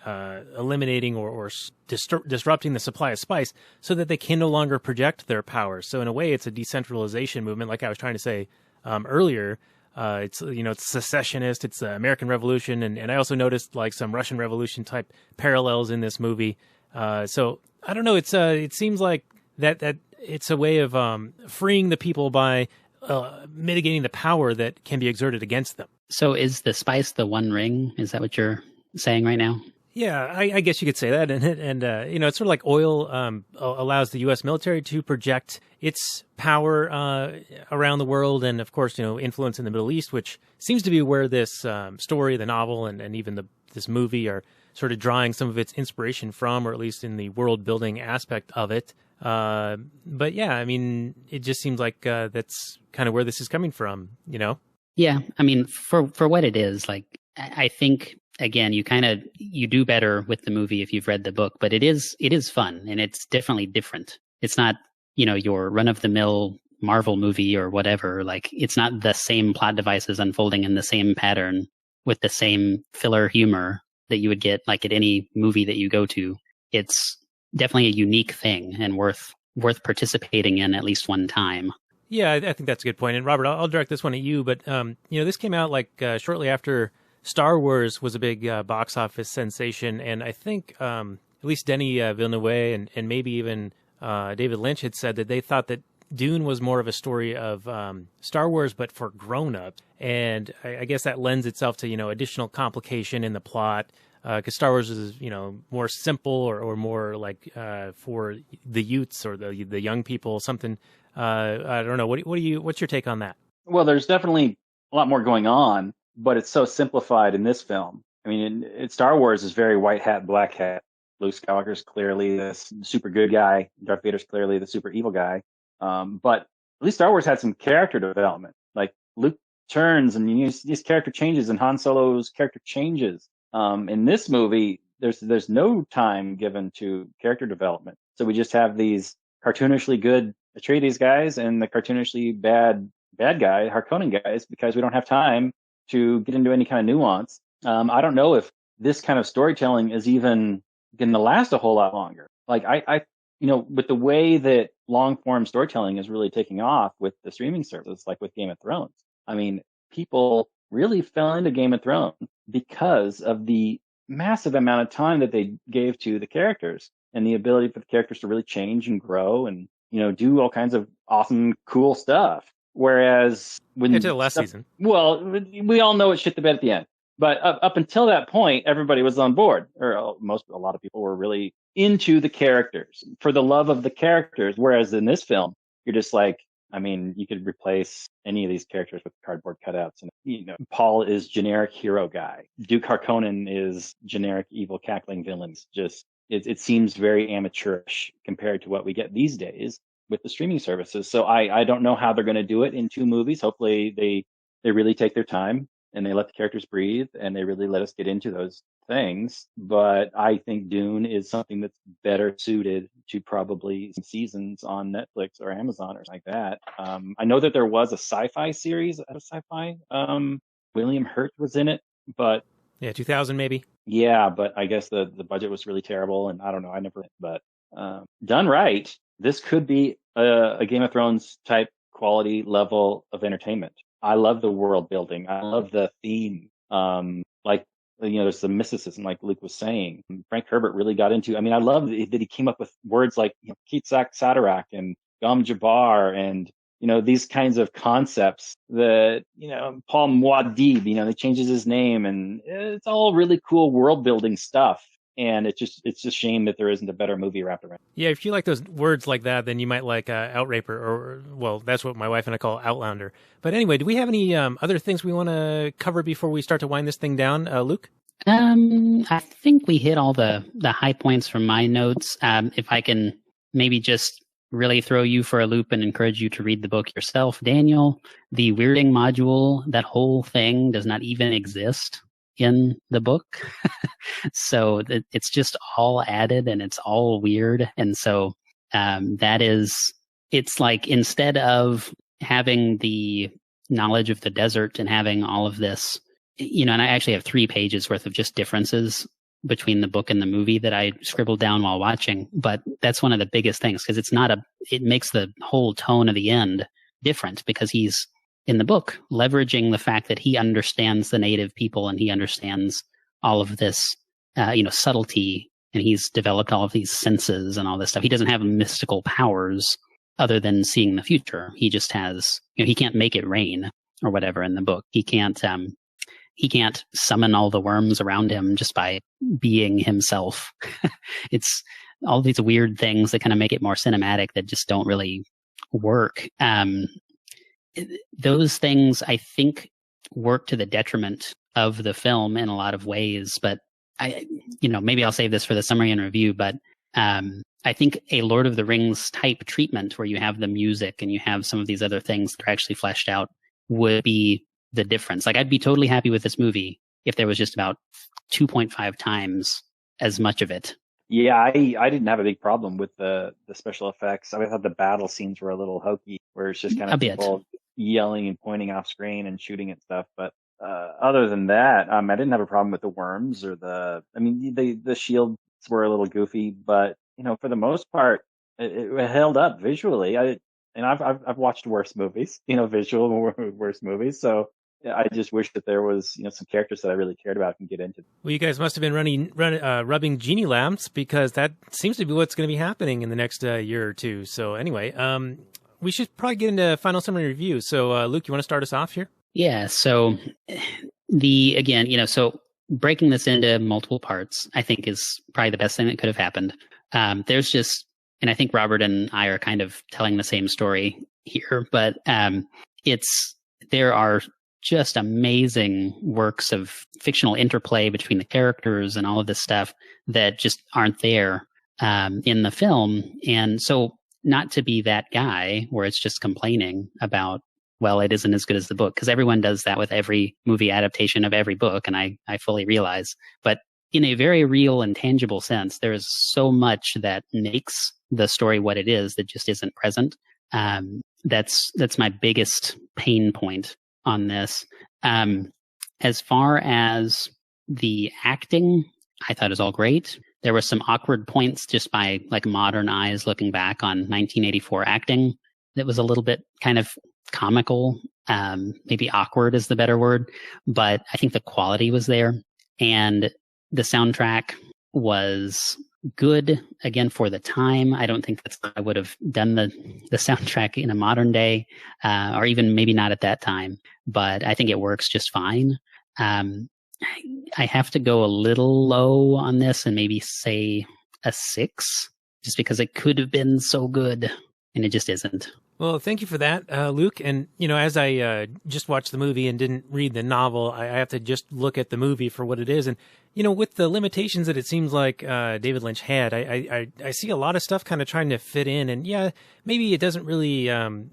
eliminating or disrupting the supply of spice so that they can no longer project their powers. So in a way, it's a decentralization movement, like I was trying to say earlier. It's secessionist, it's the American Revolution, and I also noticed like some Russian Revolution type parallels in this movie. So I don't know, it seems like that it's a way of freeing the people by mitigating the power that can be exerted against them. So is the spice the One Ring? Is that what you're saying right now? Yeah, I guess you could say that. And it's sort of like oil allows the U.S. military to project its power around the world and, of course, influence in the Middle East, which seems to be where this story, the novel, and even this movie are sort of drawing some of its inspiration from, or at least in the world-building aspect of it. But, yeah, I mean, it just seems like that's kind of where this is coming from, Yeah, I mean, for what it is, like, I think... Again, you do better with the movie if you've read the book, but it is fun and it's definitely different. It's not, your run of the mill Marvel movie or whatever. Like it's not the same plot devices unfolding in the same pattern with the same filler humor that you would get like at any movie that you go to. It's definitely a unique thing and worth participating in at least one time. Yeah, I think that's a good point. And Robert, I'll direct this one at you, but this came out like shortly after Star Wars was a big box office sensation, and I think at least Denis Villeneuve and maybe even David Lynch had said that they thought that Dune was more of a story of Star Wars, but for grown-ups. And I guess that lends itself to, additional complication in the plot, because Star Wars is, more simple or more like for the youths or the young people, something. I don't know. What's your take on that? Well, there's definitely a lot more going on, but it's so simplified in this film. I mean, Star Wars is very white hat, black hat. Luke Skywalker's clearly this super good guy. Darth Vader's clearly the super evil guy. But at least Star Wars had some character development. Like Luke turns and these character changes, and Han Solo's character changes. In this movie, there's no time given to character development. So we just have these cartoonishly good Atreides guys and the cartoonishly bad guy, Harkonnen guys, because we don't have time to get into any kind of nuance. I don't know if this kind of storytelling is even going to last a whole lot longer. Like I with the way that long form storytelling is really taking off with the streaming services, like with Game of Thrones. I mean, people really fell into Game of Thrones because of the massive amount of time that they gave to the characters and the ability for the characters to really change and grow and, do all kinds of awesome, cool stuff. Whereas when to the last season, well, we all know it shit the bed at the end. But up until that point, everybody was on board, or a lot of people were really into the characters for the love of the characters. Whereas in this film, you're just like, I mean, you could replace any of these characters with cardboard cutouts. And, Paul is generic hero guy. Duke Harkonnen is generic evil cackling villains. Just, it seems very amateurish compared to what we get these days with the streaming services. So I don't know how they're going to do it in 2 movies. Hopefully they really take their time and they let the characters breathe and they really let us get into those things. But I think Dune is something that's better suited to probably some seasons on Netflix or Amazon or something like that. I know that there was a sci-fi series out of sci-fi. William Hurt was in it, but 2000 maybe. Yeah, but I guess the budget was really terrible, and I don't know. I never. But done right, this could be a Game of Thrones type quality level of entertainment. I love the world building. I love the theme. There's the mysticism, like Luke was saying. Frank Herbert really got into. I mean, I love that he came up with words like Kitzak Sadarak and Gom Jabbar and these kinds of concepts that Paul Muad'Dib. He changes his name, and it's all really cool world building stuff. And it's just a shame that there isn't a better movie wrapped around. Yeah, if you like those words like that, then you might like Outraper, or well, that's what my wife and I call Outlander. But anyway, do we have any other things we want to cover before we start to wind this thing down, Luke? I think we hit all the high points from my notes. If I can maybe just really throw you for a loop and encourage you to read the book yourself, Daniel, the weirding module, that whole thing does not even exist in the book. So it's just all added and it's all weird. And so it's like, instead of having the knowledge of the desert and having all of this, and I actually have 3 pages worth of just differences between the book and the movie that I scribbled down while watching. But that's one of the biggest things, because it makes the whole tone of the end different, because he's in the book leveraging the fact that he understands the native people and he understands all of this, subtlety, and he's developed all of these senses and all this stuff. He doesn't have mystical powers other than seeing the future. He just has, he can't make it rain or whatever in the book. He can't summon all the worms around him just by being himself. It's all these weird things that kind of make it more cinematic that just don't really work. Those things, I think, work to the detriment of the film in a lot of ways. But maybe I'll save this for the summary and review. But I think a Lord of the Rings type treatment, where you have the music and you have some of these other things that are actually fleshed out, would be the difference. Like, I'd be totally happy with this movie if there was just about 2.5 times as much of it. Yeah, I didn't have a big problem with the special effects. I thought the battle scenes were a little hokey, where it's just kind of people yelling and pointing off screen and shooting at stuff. But other than that, I didn't have a problem with the worms or the shields were a little goofy, but for the most part, it held up visually. I've watched worse movies, visual worse movies. So I just wish that there was, some characters that I really cared about and get into. Well, you guys must have been rubbing genie lamps, because that seems to be what's going to be happening in the next year or two. So anyway, we should probably get into final summary review. So Luke, you want to start us off here? Yeah. So so breaking this into multiple parts, I think, is probably the best thing that could have happened. There's just, and I think Robert and I are kind of telling the same story here, but there are just amazing works of fictional interplay between the characters and all of this stuff that just aren't there in the film. And so not to be that guy where it's just complaining about, well, it isn't as good as the book, because everyone does that with every movie adaptation of every book, and I fully realize. But in a very real and tangible sense, there is so much that makes the story what it is that just isn't present. That's my biggest pain point on this. As far as the acting, I thought it was all great. There were some awkward points just by like modern eyes looking back on 1984 acting that was a little bit kind of comical. Maybe awkward is the better word, but I think the quality was there. And the soundtrack was good, again, for the time. I don't think I would have done the soundtrack in a modern day, or even maybe not at that time, but I think it works just fine. I have to go a little low on this and maybe say a 6, just because it could have been so good and it just isn't. Well, thank you for that, Luke. And, as I just watched the movie and didn't read the novel, I have to just look at the movie for what it is. And, with the limitations that it seems like David Lynch had, I see a lot of stuff kind of trying to fit in. And, yeah, maybe it doesn't really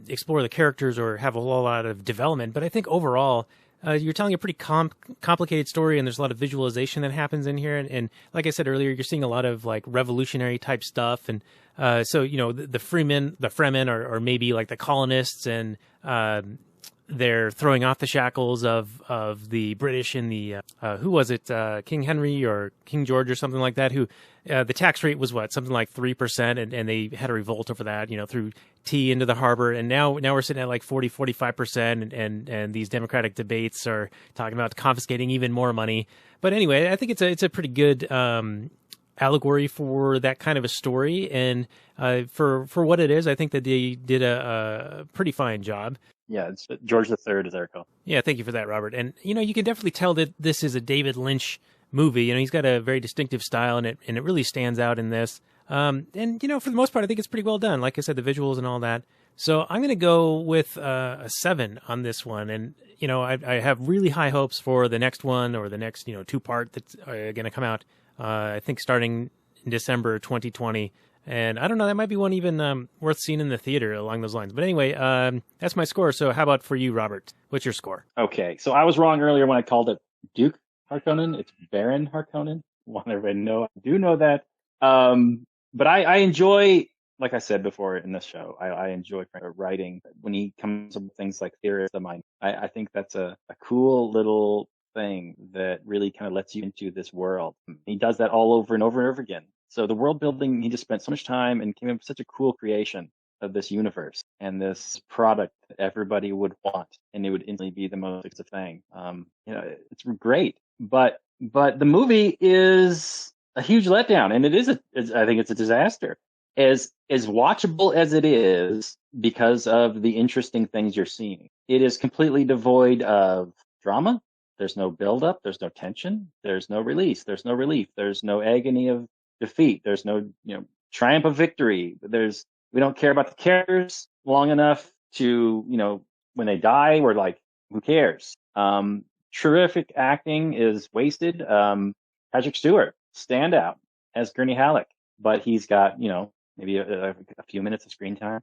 explore the characters or have a whole lot of development. But I think overall, you're telling a pretty complicated story, and there's a lot of visualization that happens in here. And like I said earlier, you're seeing a lot of like revolutionary type stuff. And so, the Fremen are maybe like the colonists, and they're throwing off the shackles of the British in the, who was it? King Henry or King George or something like that, who the tax rate was something like 3%. And they had a revolt over that, through tea into the harbor. And now we're sitting at like 45%. And these democratic debates are talking about confiscating even more money. But anyway, I think it's a pretty good, allegory for that kind of a story, and for what it is, I think that they did a pretty fine job. Yeah, it's George III, as I recall. Yeah, thank you for that, Robert. And you can definitely tell that this is a David Lynch movie. He's got a very distinctive style, and it really stands out in this. And for the most part, I think it's pretty well done. Like I said, the visuals and all that. So I'm going to go with a 7 on this one. And I have really high hopes for the next one, or the next 2-part that's going to come out. I think starting in December 2020. And I don't know, that might be one even worth seeing in the theater along those lines. But anyway, that's my score. So how about for you, Robert? What's your score? Okay, so I was wrong earlier when I called it Duke Harkonnen. It's Baron Harkonnen. I want everybody to know. I do know that. But I enjoy, like I said before in this show, I enjoy writing. When he comes up with things like Theorist of Mind, I think that's a cool little thing that really kind of lets you into this world. He does that all over and over and over again. So the world building, he just spent so much time and came up with such a cool creation of this universe and this product that everybody would want, and it would instantly be the most expensive thing. It's great, but the movie is a huge letdown, and I think it's a disaster. As watchable as it is, because of the interesting things you're seeing, it is completely devoid of drama. There's no buildup. There's no tension. There's no release. There's no relief. There's no agony of defeat. There's no, triumph of victory. We don't care about the characters long enough to, when they die, we're like, who cares? Terrific acting is wasted. Patrick Stewart, standout as Gurney Halleck, but he's got, maybe a few minutes of screen time.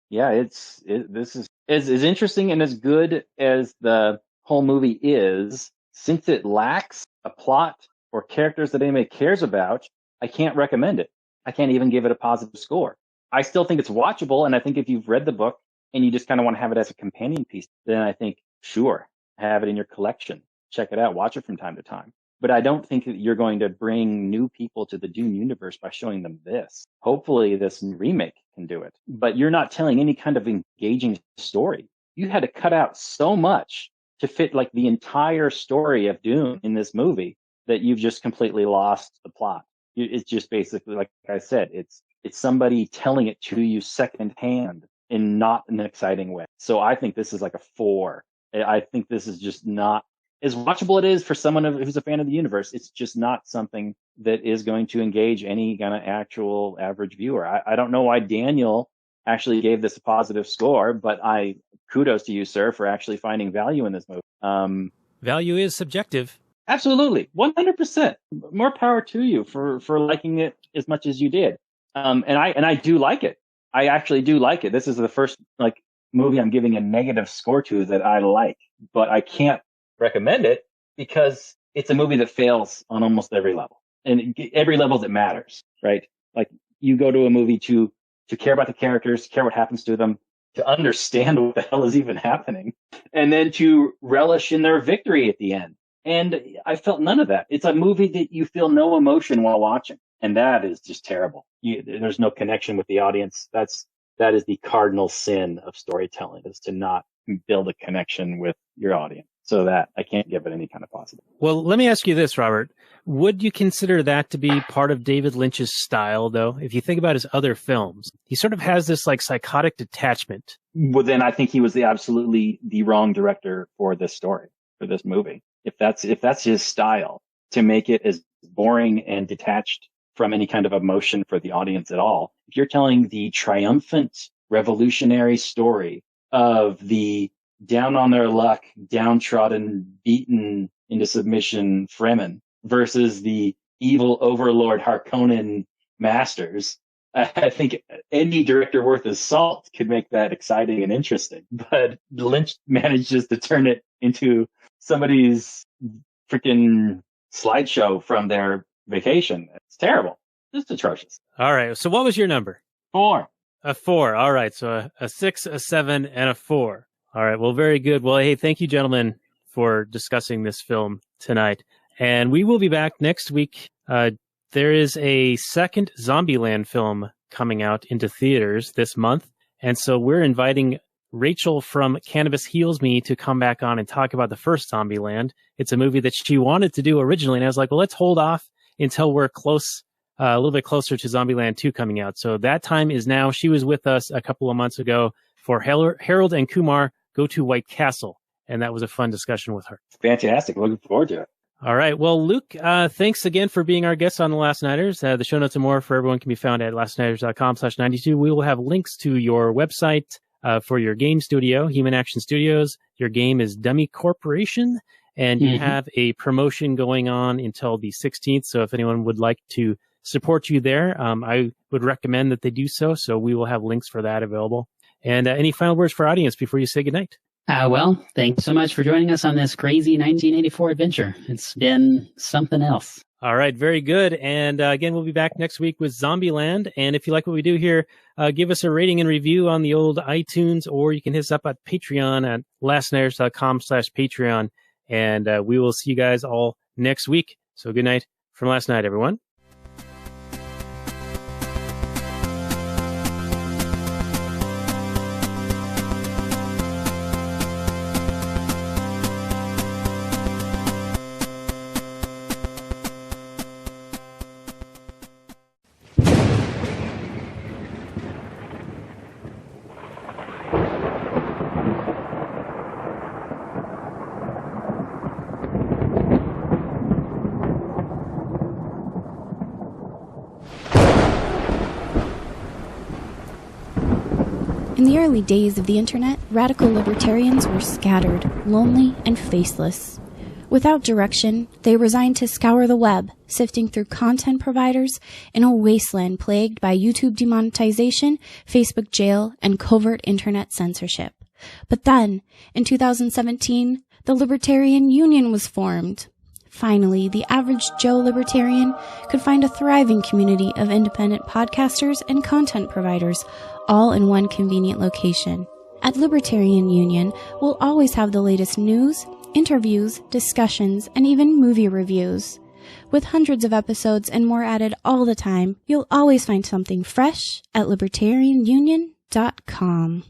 This is as interesting and as good as the whole movie is. Since it lacks a plot or characters that anybody cares about, I can't recommend it. I can't even give it a positive score. I still think it's watchable, and I think if you've read the book and you just kind of want to have it as a companion piece, then I think, sure, have it in your collection. Check it out. Watch it from time to time. But I don't think that you're going to bring new people to the Dune universe by showing them this. Hopefully this remake can do it. But you're not telling any kind of engaging story. You had to cut out so much to fit like the entire story of Dune in this movie that you've just completely lost the plot. It's just basically, like I said, it's somebody telling it to you secondhand in not an exciting way. So I think this is like a 4. I think this is just not as watchable it is for someone who's a fan of the universe. It's just not something that is going to engage any kind of actual average viewer. I don't know why Daniel actually gave this a positive score, but kudos to you, sir, for actually finding value in this movie. Value is subjective. Absolutely. 100%. More power to you for liking it as much as you did. And I do like it. I actually do like it. This is the first movie I'm giving a negative score to that I like, but I can't recommend it because it's a movie that fails on almost every level, and every level that matters, right? Like, you go to a movie to care about the characters, care what happens to them, to understand what the hell is even happening, and then to relish in their victory at the end. And I felt none of that. It's a movie that you feel no emotion while watching, and that is just terrible. There's no connection with the audience. That is the cardinal sin of storytelling, is to not build a connection with your audience. So that I can't give it any kind of positive. Well, let me ask you this, Robert. Would you consider that to be part of David Lynch's style, though? If you think about his other films, he sort of has this psychotic detachment. Well, then I think he was absolutely the wrong director for this story, for this movie. If that's his style, to make it as boring and detached from any kind of emotion for the audience at all. If you're telling the triumphant revolutionary story of the down on their luck, downtrodden, beaten into submission Fremen versus the evil overlord Harkonnen masters, I think any director worth his salt could make that exciting and interesting. But Lynch manages to turn it into somebody's freaking slideshow from their vacation. It's terrible. Just atrocious. All right. So what was your number? 4. A 4. All right. So a 6, a 7, and a 4. All right. Well, very good. Well, hey, thank you, gentlemen, for discussing this film tonight. And we will be back next week. There is a second Zombieland film coming out into theaters this month. And so we're inviting Rachel from Cannabis Heals Me to come back on and talk about the first Zombieland. It's a movie that she wanted to do originally. And I was like, well, let's hold off until we're close, a little bit closer to Zombieland 2 coming out. So that time is now. She was with us a couple of months ago for Harold and Kumar Go to White Castle. And that was a fun discussion with her. Fantastic. Looking forward to it. All right. Well, Luke, thanks again for being our guest on The Last Nighters. The show notes and more for everyone can be found at lastnighters.com/92. We will have links to your website for your game studio, Human Action Studios. Your game is Dummy Corporation, and you have a promotion going on until the 16th. So if anyone would like to support you there, I would recommend that they do so. So we will have links for that available. And any final words for our audience before you say goodnight? Well, thanks so much for joining us on this crazy 1984 adventure. It's been something else. All right, very good. And again, we'll be back next week with Zombieland. And if you like what we do here, give us a rating and review on the old iTunes, or you can hit us up at Patreon at lastnighters.com/Patreon. And we will see you guys all next week. So good night from last night, everyone. In the early days of the internet, radical libertarians were scattered, lonely, and faceless. Without direction, they resigned to scour the web, sifting through content providers in a wasteland plagued by YouTube demonetization, Facebook jail, and covert internet censorship. But then, in 2017, the Libertarian Union was formed. Finally, the average Joe libertarian could find a thriving community of independent podcasters and content providers, all in one convenient location. At Libertarian Union, we'll always have the latest news, interviews, discussions, and even movie reviews. With hundreds of episodes and more added all the time, you'll always find something fresh at libertarianunion.com.